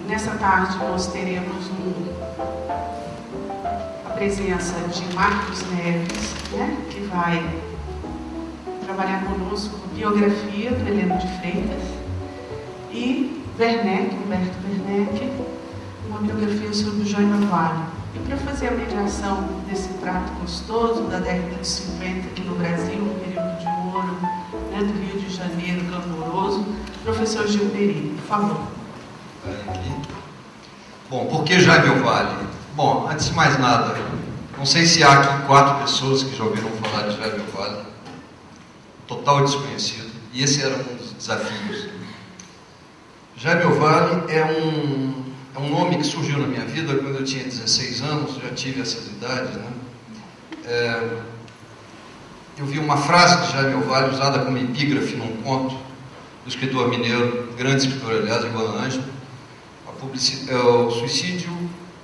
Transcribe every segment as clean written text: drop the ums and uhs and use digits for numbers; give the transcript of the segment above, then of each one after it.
Nessa tarde nós teremos a presença de Marcos Neves, né, que vai trabalhar conosco a biografia do Heleno de Freitas, e Humberto Werneck, uma biografia sobre o Jânio Vale. E para fazer a mediação desse prato gostoso da década de 50 aqui no Brasil, um período de ouro, né, do Rio de Janeiro, glamouroso, professor Gil Peri, por favor. Bom, por que Jânio Vale? Bom, antes de mais nada, não sei se há aqui 4 pessoas que já ouviram falar de Jânio Vale, total desconhecido, e esse era um dos desafios. Jânio Vale é um nome que surgiu na minha vida quando eu tinha 16 anos, já tive essas idades, né? Eu vi uma frase de Jânio Vale usada como epígrafe num conto do escritor mineiro, grande escritor, aliás, Ivan Ângelo. O suicídio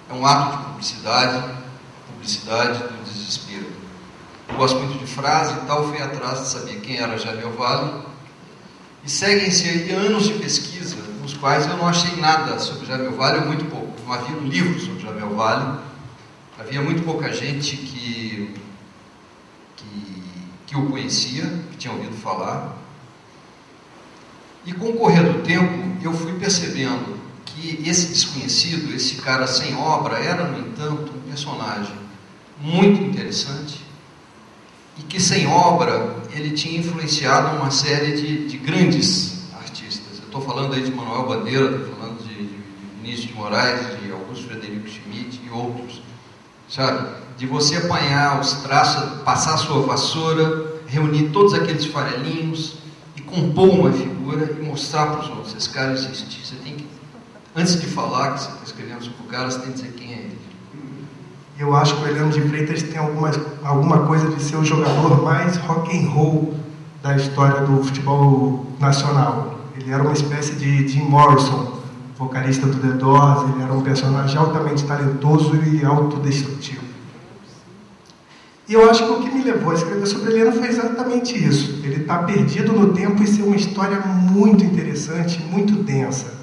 é um ato de publicidade do desespero. Eu gosto muito de frase e tal, fui atrás de saber quem era Jânio Vale, e seguem-se aí anos de pesquisa, nos quais eu não achei nada sobre Jânio Vale, ou muito pouco. Não havia um livro sobre Jânio Vale, havia muito pouca gente que o conhecia, que tinha ouvido falar. E com o correr do tempo, eu fui percebendo que esse desconhecido, esse cara sem obra, era, no entanto, um personagem muito interessante, e que sem obra ele tinha influenciado uma série de grandes artistas. Eu estou falando aí de Manuel Bandeira, estou falando de Vinícius de Moraes, de Augusto Frederico Schmidt e outros, sabe? De você apanhar os traços, passar a sua vassoura, reunir todos aqueles farelinhos e compor uma figura e mostrar para os outros: esse cara existe. Você tem que, antes de falar que você está escrevendo sobre o cara, você tem que dizer quem é ele. Eu acho que o Heleno de Freitas tem alguma coisa de ser o jogador mais rock and roll da história do futebol nacional. Ele era uma espécie de Jim Morrison, vocalista do The Doors. Ele era um personagem altamente talentoso e autodestrutivo. E eu acho que o que me levou a escrever sobre Heleno foi exatamente isso. Ele está perdido no tempo e ser uma história muito interessante, muito densa.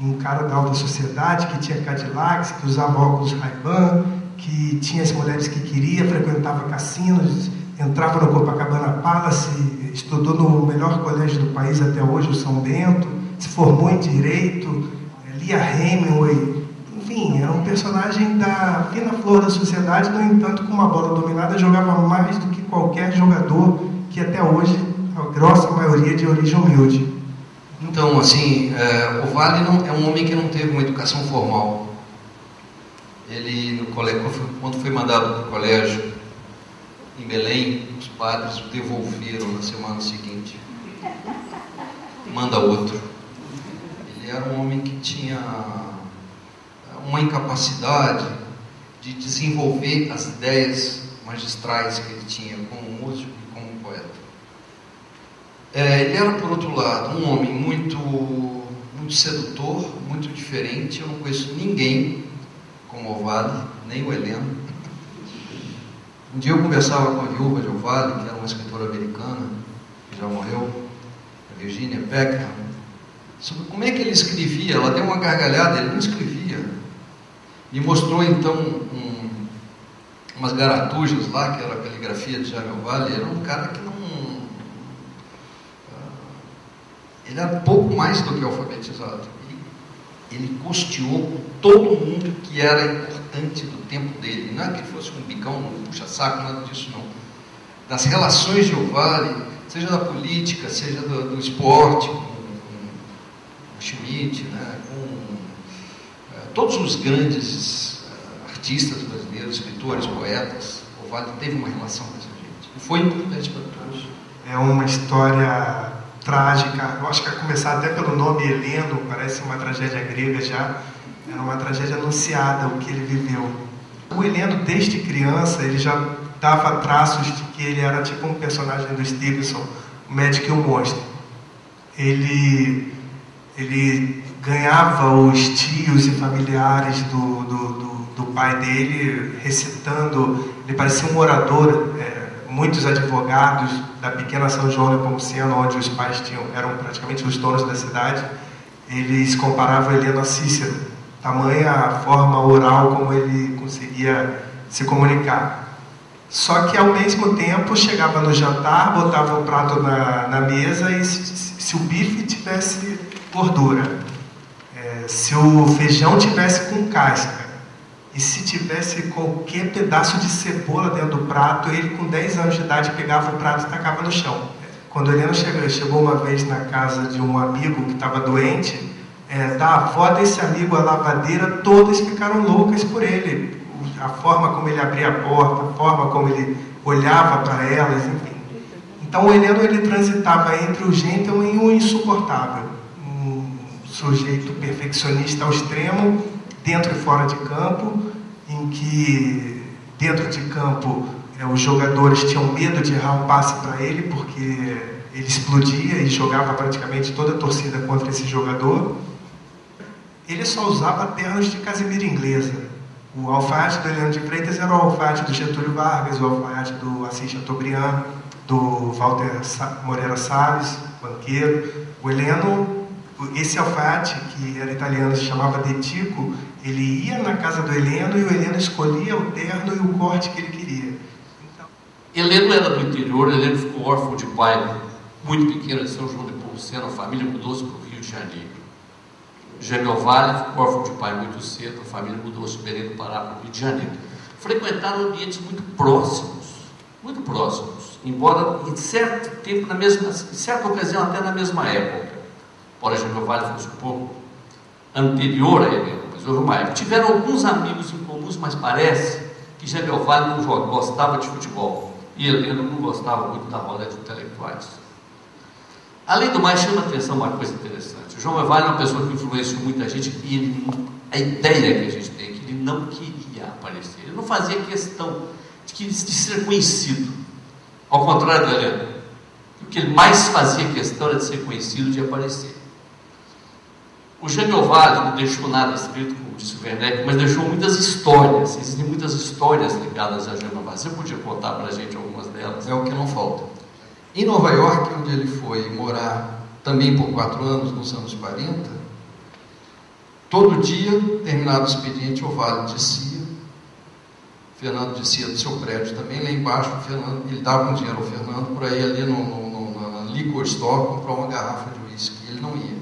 Um cara da alta sociedade que tinha Cadillacs, que usava óculos Ray-Ban, que tinha as mulheres que queria, frequentava cassinos, entrava no Copacabana Palace, estudou no melhor colégio do país até hoje, o São Bento, se formou em Direito, lia Hemingway. Enfim, era um personagem da fina flor da sociedade. No entanto, com uma bola dominada, jogava mais do que qualquer jogador que até hoje, a grossa maioria, de origem humilde. Então, assim, o Vale é um homem que não teve uma educação formal. Ele, quando foi mandado para o colégio em Belém, os padres o devolveram na semana seguinte. Manda outro. Ele era um homem que tinha uma incapacidade de desenvolver as ideias magistrais que ele tinha como músico e como poeta. Ele era, por outro lado, um homem muito sedutor, muito diferente. Eu não conheço ninguém como o Vale, nem o Heleno. Um dia eu conversava com a viúva de Vale, que era uma escritora americana, que já morreu, a Virginia Peckham, sobre como é que ele escrevia. Ela deu uma gargalhada, ele não escrevia. Me mostrou então umas garatujas lá, que era a caligrafia de Jânio Vale. Era um cara que não... ele era pouco mais do que alfabetizado. Ele costeou com todo mundo que era importante do tempo dele. Não é que ele fosse um bicão, um puxa-saco, nada disso não. Das relações de Vale, seja da política, seja do esporte, com o Schmidt, né, com todos os grandes artistas brasileiros, escritores, poetas. O Vale teve uma relação com essa gente. E foi importante para todos. É uma história trágica. Eu acho que a começar até pelo nome Heleno, parece uma tragédia grega já. Era uma tragédia anunciada, o que ele viveu. O Heleno, desde criança, ele já dava traços de que ele era tipo um personagem do Stevenson, o médico e o monstro. Ele ganhava os tios e familiares do pai dele recitando. Ele parecia um orador muitos advogados da pequena São João de Nepomuceno, onde os pais eram praticamente os donos da cidade, eles comparavam Heleno a Cícero, tamanha a forma oral como ele conseguia se comunicar. Só que, ao mesmo tempo, chegava no jantar, botava o prato na mesa e se o bife tivesse gordura, se o feijão tivesse com casca e se tivesse qualquer pedaço de cebola dentro do prato, ele, com 10 anos de idade, pegava o prato e tacava no chão. Quando Heleno chegou uma vez na casa de um amigo que estava doente, da avó desse amigo, a lavadeira, todas ficaram loucas por ele. A forma como ele abria a porta, a forma como ele olhava para elas, enfim. Então o Heleno, ele transitava entre o gentle e o insuportável. Um sujeito perfeccionista ao extremo, dentro e fora de campo, em que dentro de campo os jogadores tinham medo de errar um passe para ele, porque ele explodia e jogava praticamente toda a torcida contra esse jogador. Ele só usava ternos de casimira inglesa. O alfaiate do Heleno de Freitas era o alfaiate do Getúlio Vargas, o alfaiate do Assis Chateaubriand, do Walter Moreira Salles, banqueiro. O Heleno, esse alfaiate, que era italiano, se chamava De Tico, ele ia na casa do Heleno e o Heleno escolhia o terno e o corte que ele queria. Então... Heleno era do interior, Heleno ficou órfão de pai muito pequeno de São João de Nepomuceno, a família mudou-se para o Rio de Janeiro. Gêmeo Vale ficou órfão de pai muito cedo, a família mudou-se de Belém do Pará para o Rio de Janeiro. Frequentaram ambientes muito próximos, embora em certo tempo, em certa ocasião até na mesma época. Embora Gêmeo Vale fosse um pouco anterior a Heleno, mas houve uma época. Tiveram alguns amigos em comuns, mas parece que Gêmeo Vale não gostava de futebol e Heleno não gostava muito da roda de intelectuais. Além do mais, chama a atenção uma coisa interessante. O João Vale é uma pessoa que influenciou muita gente e a ideia que a gente tem é que ele não queria aparecer. Ele não fazia questão de ser conhecido. Ao contrário do Heleno. O que ele mais fazia questão era de ser conhecido, de aparecer. O Gêmeo Vale não deixou nada escrito, como disse o Werneck, mas deixou muitas histórias. Existem muitas histórias ligadas a Gêmeo Vale. Você podia contar para a gente algumas delas? É o que não falta. Em Nova York, onde ele foi morar também por 4 anos, nos anos 40, todo dia, terminado o expediente, o Vale descia, Fernando descia do seu prédio também, lá embaixo, ele dava um dinheiro ao Fernando para ir ali na liquor store comprar uma garrafa de uísque, ele não ia.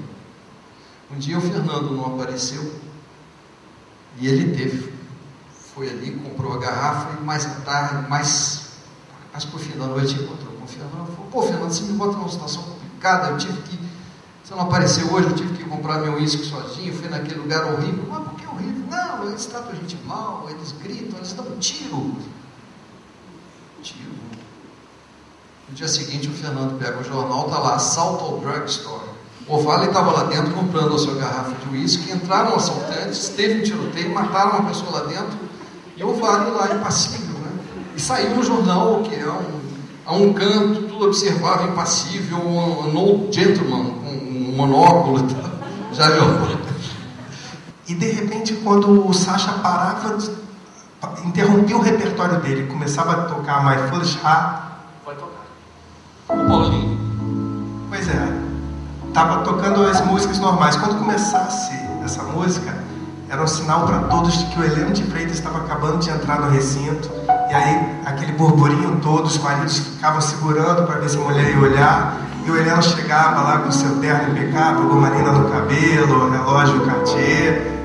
Um dia o Fernando não apareceu e ele foi ali, comprou a garrafa e mais à tarde, mais para o fim da noite, encontrou com o Fernando. Falou: pô, Fernando, você me bota numa situação complicada, você não apareceu hoje, eu tive que comprar meu uísque sozinho, fui naquele lugar horrível. Mas por que horrível? Não, eles tratam a gente mal, eles gritam, eles dão um tiro. No dia seguinte, o Fernando pega o jornal, está lá, assalto ao drugstore. O Vale estava lá dentro comprando a sua garrafa de uísque, entraram assaltantes, teve um tiroteio, mataram uma pessoa lá dentro, e o Vale lá impassível, né? E saiu no jornal, que é a um canto, tudo observável, impassível, um old gentleman, com um monóculo, já viu? E de repente, quando o Sacha parava, interrompia o repertório dele, começava a tocar My Foolish Heart. Vai tocar. O Paulinho. Pois é, estava tocando as músicas normais. Quando começasse essa música, era um sinal para todos de que o Heleno de Freitas estava acabando de entrar no recinto. E aí, aquele burburinho todo, os maridos ficavam segurando para ver se a mulher ia olhar. E o Heleno chegava lá com seu terno impecável, gomarina no cabelo, relógio Cartier,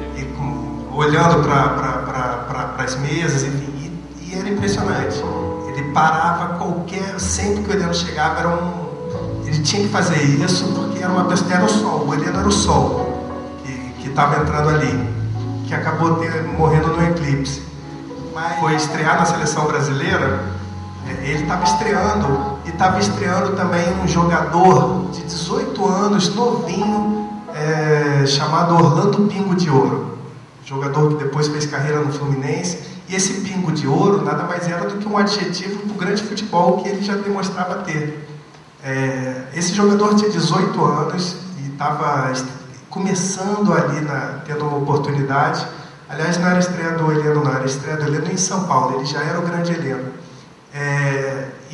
olhando para as mesas, enfim. E era impressionante. Ele parava sempre que o Heleno chegava, ele tinha que fazer isso, porque era uma pessoa, era o sol. O Heleno era o sol que estava entrando ali, que acabou morrendo no eclipse. Mas foi estrear na seleção brasileira, ele estava estreando, e estava estreando também um jogador de 18 anos, novinho, chamado Orlando Pingo de Ouro, jogador que depois fez carreira no Fluminense. E esse Pingo de Ouro nada mais era do que um adjetivo para o grande futebol que ele já demonstrava ter. Esse jogador tinha 18 anos e estava começando ali, tendo uma oportunidade. Aliás, não era estreia do Heleno, não, era estreia do Heleno em São Paulo, ele já era o grande Heleno.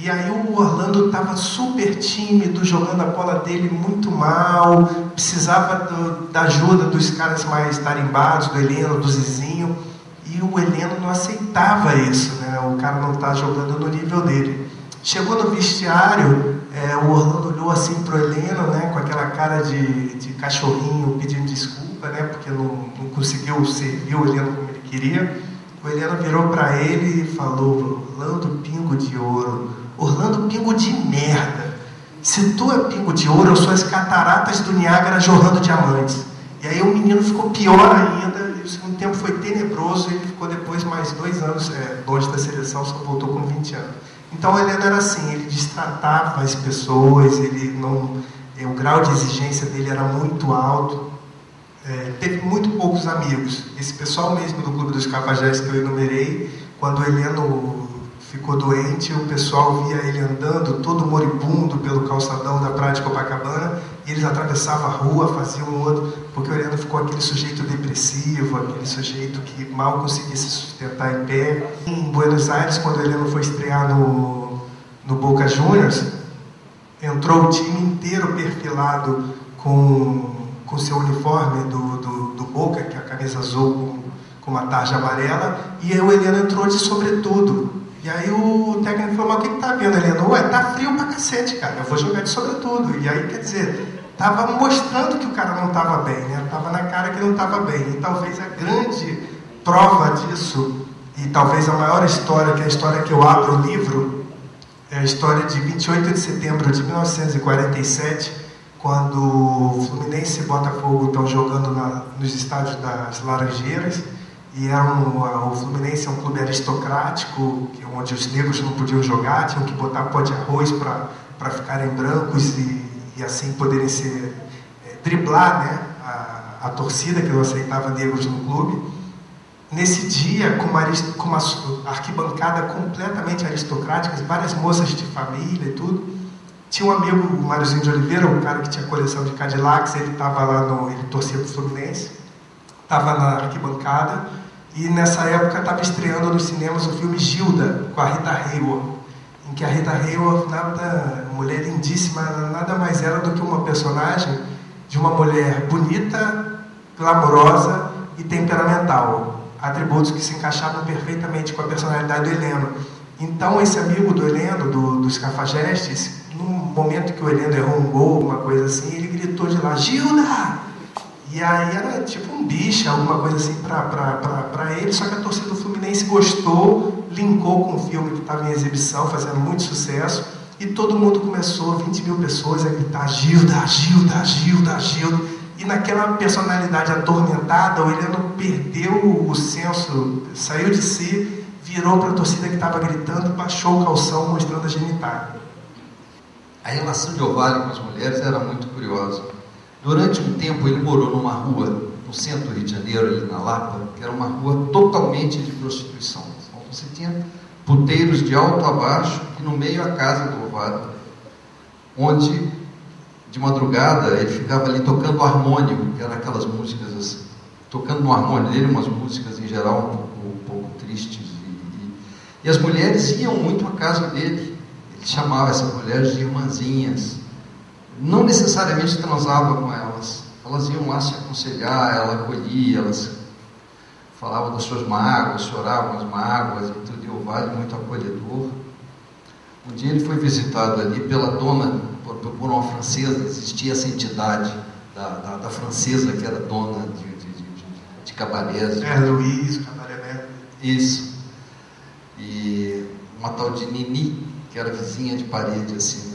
E aí o Orlando estava super tímido, jogando a bola dele muito mal, precisava da ajuda dos caras mais tarimbados, do Heleno, do Zizinho, e o Heleno não aceitava isso, né? O cara não está jogando no nível dele. Chegou no vestiário, o Orlando olhou assim para o Heleno, né, com aquela cara de cachorrinho pedindo desculpa, né, porque não conseguiu servir o Heleno como ele queria. O Heleno virou para ele e falou: Orlando, pingo de ouro. Orlando, pingo de merda. Se tu é pingo de ouro, eu sou as cataratas do Niágara jorrando diamantes. E aí o menino ficou pior ainda, e o segundo tempo foi tenebroso, e ele ficou depois mais 2 anos longe da seleção, só voltou com 20 anos. Então o Heleno era assim, ele destratava as pessoas, o grau de exigência dele era muito alto, teve muito poucos amigos. Esse pessoal mesmo do Clube dos Cafajestes que eu enumerei, quando o Heleno ficou doente, o pessoal via ele andando todo moribundo pelo calçadão da praia de Copacabana, e eles atravessavam a rua, faziam um outro, porque o Heleno ficou aquele sujeito depressivo, aquele sujeito que mal conseguia se sustentar em pé. Em Buenos Aires, quando o Heleno foi estrear no Boca Juniors, entrou o time inteiro perfilado com seu uniforme do Boca, que é a camisa azul com uma tarja amarela, e aí o Heleno entrou de sobretudo. E aí o técnico falou: mas o que tá vendo, Heleno? Ué, tá frio pra cacete, cara, eu vou jogar de sobretudo. E aí, quer dizer, tava mostrando que o cara não tava bem, né? Tava na cara que não tava bem. E talvez a grande prova disso, e talvez a maior história, que é a história que eu abro o livro, é a história de 28 de setembro de 1947, quando o Fluminense e Botafogo estão jogando nos estádios das Laranjeiras. E o Fluminense é um clube aristocrático, onde os negros não podiam jogar, tinham que botar pó de arroz para ficarem brancos e assim poderem driblar, né, a torcida que não aceitava negros no clube. Nesse dia, com uma arquibancada completamente aristocrática, várias moças de família e tudo, tinha um amigo, o Máriozinho de Oliveira, um cara que tinha coleção de Cadillacs, ele estava lá, ele torcia para o Fluminense, estava na arquibancada, e nessa época estava estreando nos cinemas o filme Gilda, com a Rita Hayworth, em que a Rita Hayworth, mulher lindíssima, nada mais era do que uma personagem de uma mulher bonita, glamourosa e temperamental, atributos que se encaixavam perfeitamente com a personalidade do Heleno. Então esse amigo do Heleno, dos Cafajestes, no momento que o Heleno errou um gol, uma coisa assim, ele gritou de lá: Gilda! E aí era tipo um bicho, alguma coisa assim para ele, só que a torcida do Fluminense gostou, linkou com o filme que estava em exibição, fazendo muito sucesso, e todo mundo começou, 20 mil pessoas, a gritar: Gilda, Gilda, Gilda, Gilda. E naquela personalidade atormentada, o Heleno perdeu o senso, saiu de si, virou para a torcida que estava gritando, baixou o calção, mostrando a genitália. A relação de Ovalle com as mulheres era muito curiosa. Durante um tempo ele morou numa rua no centro do Rio de Janeiro, ali na Lapa, que era uma rua totalmente de prostituição. Então você tinha puteiros de alto a baixo e no meio a casa do Ovalle, onde de madrugada ele ficava ali tocando harmônio, que eram aquelas músicas assim, tocando no harmônio dele umas músicas em geral um pouco tristes, e as mulheres iam muito à casa dele. Ele chamava essas mulheres de irmãzinhas. Não necessariamente transava com elas, elas iam lá se aconselhar, ela acolhia, elas falavam das suas mágoas, choravam as mágoas, e tudo, e o Ovalle muito acolhedor. Um dia ele foi visitado ali pela dona, por uma francesa, existia essa entidade da francesa que era dona de cabarés. Luiz, cabaré. Isso. E uma tal de Nini, que era vizinha de parede assim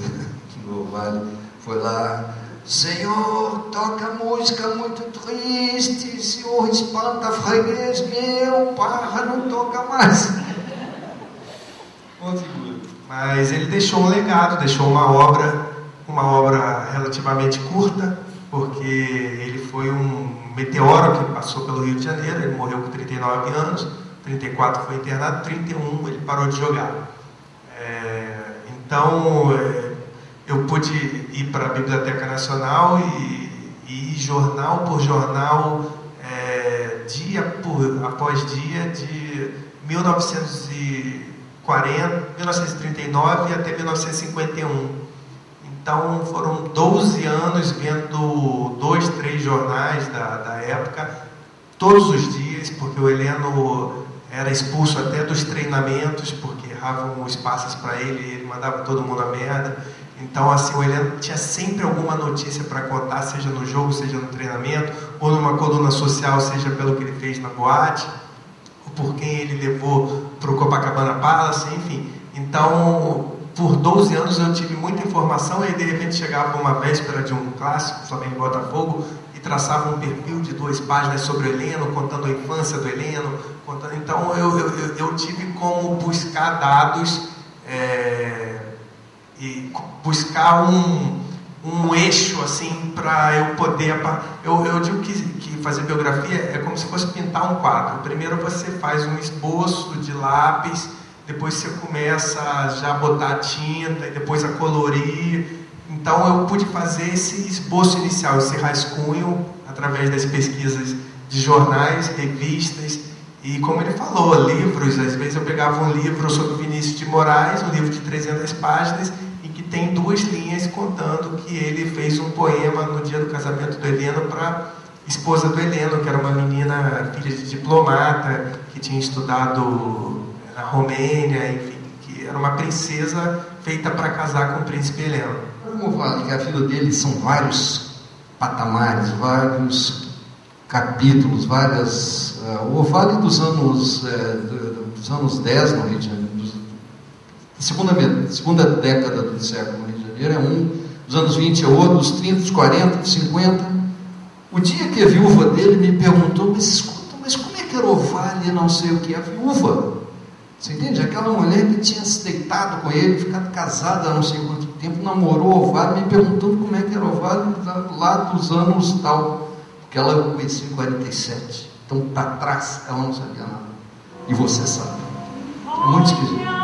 do Ovalle. Foi lá: Senhor, toca música muito triste, Senhor, espanta freguês meu, parra, não toca mais. Bom figura. Mas ele deixou um legado, deixou uma obra relativamente curta, porque ele foi um meteoro que passou pelo Rio de Janeiro. Ele morreu com 39 anos, 34 foi internado, 31 ele parou de jogar. Então eu pude ir para a Biblioteca Nacional e ir jornal por jornal, dia após dia, de 1900 1939 até 1951. Então foram 12 anos vendo 2, 3 jornais da época, todos os dias, porque o Heleno era expulso até dos treinamentos, porque erravam os passes para ele mandava todo mundo a merda. Então, assim, o Heleno tinha sempre alguma notícia para contar, seja no jogo, seja no treinamento, ou numa coluna social, seja pelo que ele fez na boate, ou por quem ele levou para o Copacabana Palace, enfim. Então, por 12 anos eu tive muita informação, e de repente chegava uma véspera de um clássico, Flamengo e Botafogo, e traçava um perfil de 2 páginas sobre o Heleno, contando a infância do Heleno. Então, eu tive como buscar dados e buscar um eixo assim para eu poder. Eu digo que fazer biografia é como se fosse pintar um quadro. Primeiro você faz um esboço de lápis, depois você começa a já botar tinta e depois a colorir. Então eu pude fazer esse esboço inicial, esse rascunho, através das pesquisas de jornais, revistas. E como ele falou, livros, às vezes eu pegava um livro sobre Vinícius de Moraes, um livro de 300 páginas, e que tem 2 linhas contando que ele fez um poema no dia do casamento do Heleno para a esposa do Heleno, que era uma menina, filha de diplomata, que tinha estudado na Romênia, enfim, que era uma princesa feita para casar com o príncipe Heleno. Como vale que a vida dele são vários patamares, vários capítulos, várias... o Vale dos anos 10 no Rio de Janeiro, segunda década do século no Rio de Janeiro é um, dos anos 20 é outro, dos 30, dos 40, dos 50. O dia que a viúva dele me perguntou, mas escuta, mas como é que era o Vale, não sei o que, a viúva, você entende? Aquela mulher que tinha se deitado com ele, ficado casada há não sei quanto tempo, namorou o Vale, me perguntando como é que era o Vale lá dos anos tal, porque ela conhecia em 47, então para trás ela não sabia nada, e você sabe, é muito esquisito.